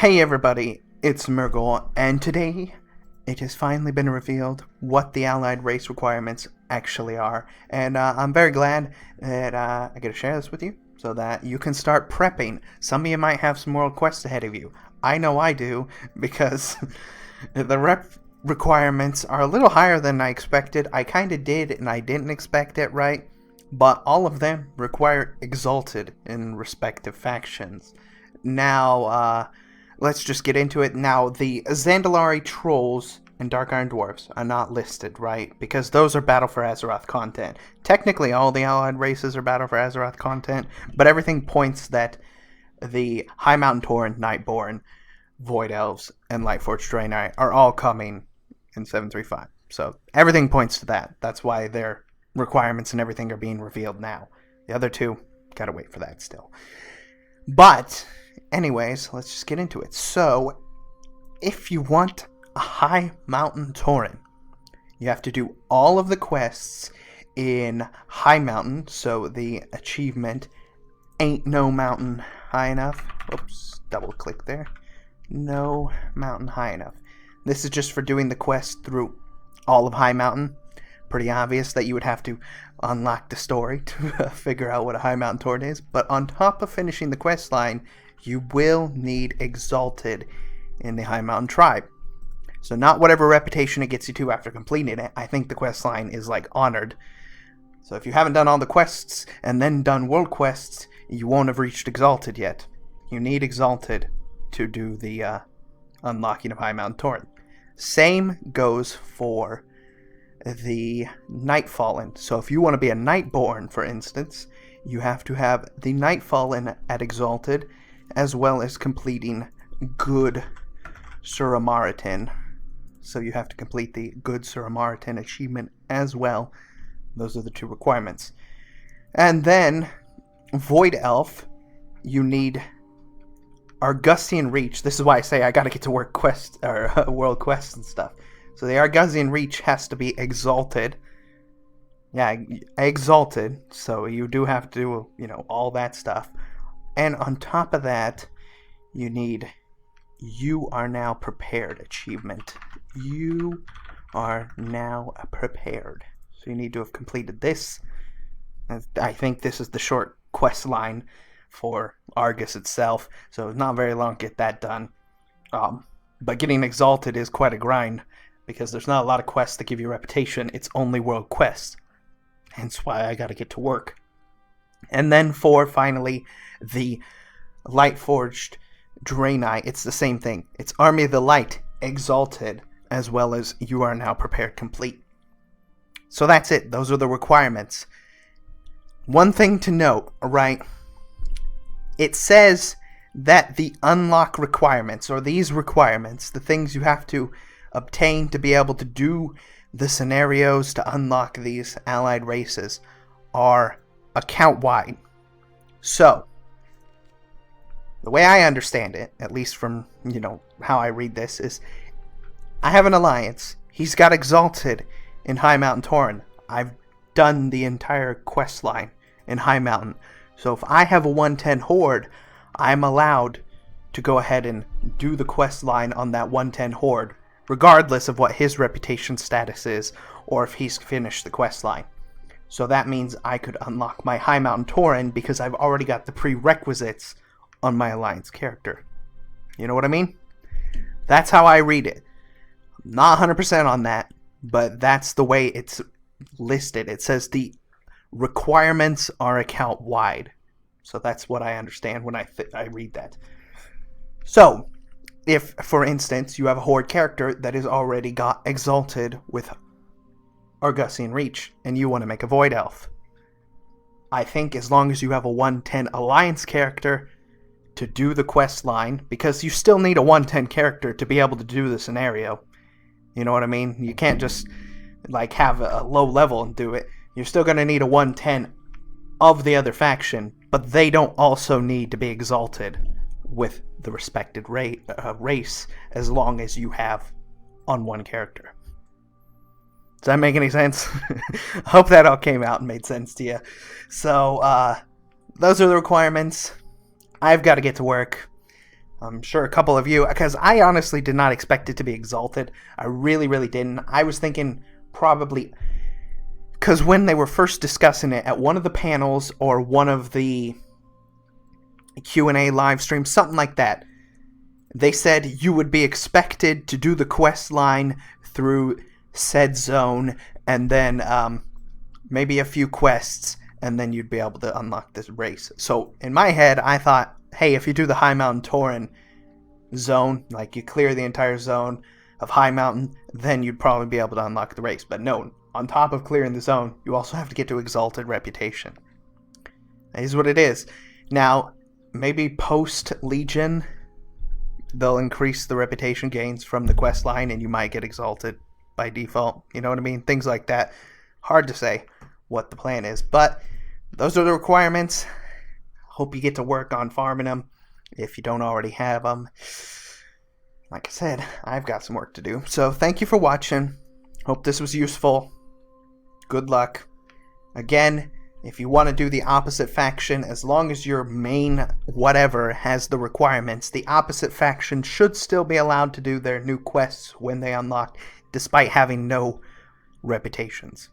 Hey everybody, it's Murgle, and today it has finally been revealed what the allied race requirements actually are. And I'm very glad that I get to share this with you so that you can start prepping. Some of you might have some world quests ahead of you. I know I do, because the rep requirements are a little higher than I expected. I kind of did, and I didn't expect it, right? But all of them require Exalted in respective factions. Now, let's just get into it. Now, the Zandalari Trolls and Dark Iron Dwarves are not listed, right? Because those are Battle for Azeroth content. Technically, all the allied races are Battle for Azeroth content, but everything points that the High Mountain Tauren, Nightborn, Void Elves, and Lightforged Draenei are all coming in 735. So everything points to that. That's why their requirements and everything are being revealed now. The other two, gotta wait for that still. But anyways, let's just get into it. So, if you want a High Mountain Tauren, you have to do all of the quests in High Mountain. So the achievement, Ain't No Mountain High Enough. Oops, double click there. No mountain high enough. This is just for doing the quest through all of High Mountain. Pretty obvious that you would have to unlock the story to figure out what a High Mountain Tauren is. But on top of finishing the quest line, you will need Exalted in the High Mountain Tribe. So not whatever reputation it gets you to after completing it. I think the quest line is like Honored. So if you haven't done all the quests and then done world quests, you won't have reached Exalted yet. You need Exalted to do the unlocking of High Mountain Tauren. Same goes for the Nightfallen. So if you want to be a Nightborn, for instance, you have to have the Nightfallen at Exalted, as well as completing Good Suramaritan. So you have to complete the Good Suramaritan achievement as well. Those are the two requirements. And then, Void Elf, you need Argusian Reach. This is why I say I gotta get to work quest or world quests and stuff. So the Argusian Reach has to be Exalted. Yeah, Exalted. So you do have to do, all that stuff. And on top of that, you need You Are Now Prepared achievement. You are now prepared. So you need to have completed this. I think this is the short quest line for Argus itself. So it's not very long to get that done. But getting Exalted is quite a grind, because there's not a lot of quests that give you reputation. It's only world quests. Hence why I gotta get to work. And then for, finally, the Lightforged Draenei, it's the same thing. It's Army of the Light, Exalted, as well as You Are Now Prepared complete. So that's it. Those are the requirements. One thing to note, right? It says that the unlock requirements, or these requirements, the things you have to obtain to be able to do the scenarios to unlock these allied races, are account-wide. So, the way I understand it, at least from, how I read this, is I have an alliance. He's got Exalted in High Mountain Tauren. I've done the entire quest line in High Mountain. So if I have a 110 Horde, I'm allowed to go ahead and do the quest line on that 110 Horde, regardless of what his reputation status is, or if he's finished the quest line. So that means I could unlock my High Mountain Tauren because I've already got the prerequisites on my alliance character. You know what I mean? That's how I read it. I'm not 100% on that, but that's the way it's listed. It says the requirements are account-wide. So that's what I understand when I read that. So, if, for instance, you have a Horde character that has already got Exalted with Argusian Reach, and you want to make a Void Elf, I think as long as you have a 110 Alliance character to do the quest line, because you still need a 110 character to be able to do the scenario. You know what I mean? You can't just have a low level and do it. You're still going to need a 110 of the other faction, but they don't also need to be Exalted with the respected race, as long as you have on one character. Does that make any sense? I hope that all came out and made sense to you. So, those are the requirements. I've got to get to work. I'm sure a couple of you, because I honestly did not expect it to be exalted. I really, really didn't. I was thinking probably, because when they were first discussing it at one of the panels or one of the Q&A live streams, something like that, they said you would be expected to do the quest line through said zone and then maybe a few quests, and then you'd be able to unlock this race. So in my head, I thought, hey, if you do the High Mountain Tauren zone, like you clear the entire zone of High Mountain, then you'd probably be able to unlock the race. But no, on top of clearing the zone, you also have to get to Exalted Reputation. That is what it is. Now, maybe post-Legion, they'll increase the reputation gains from the quest line and you might get Exalted by default. You know what I mean? Things like that. Hard to say what the plan is, but those are the requirements. Hope you get to work on farming them if you don't already have them. Like I said, I've got some work to do. So thank you for watching. Hope this was useful. Good luck. Again, if you want to do the opposite faction, as long as your main whatever has the requirements, the opposite faction should still be allowed to do their new quests when they unlock, despite having no reputations.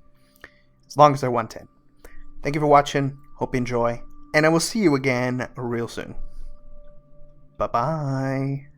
As long as they're 110. Thank you for watching. Hope you enjoy. And I will see you again real soon. Bye-bye.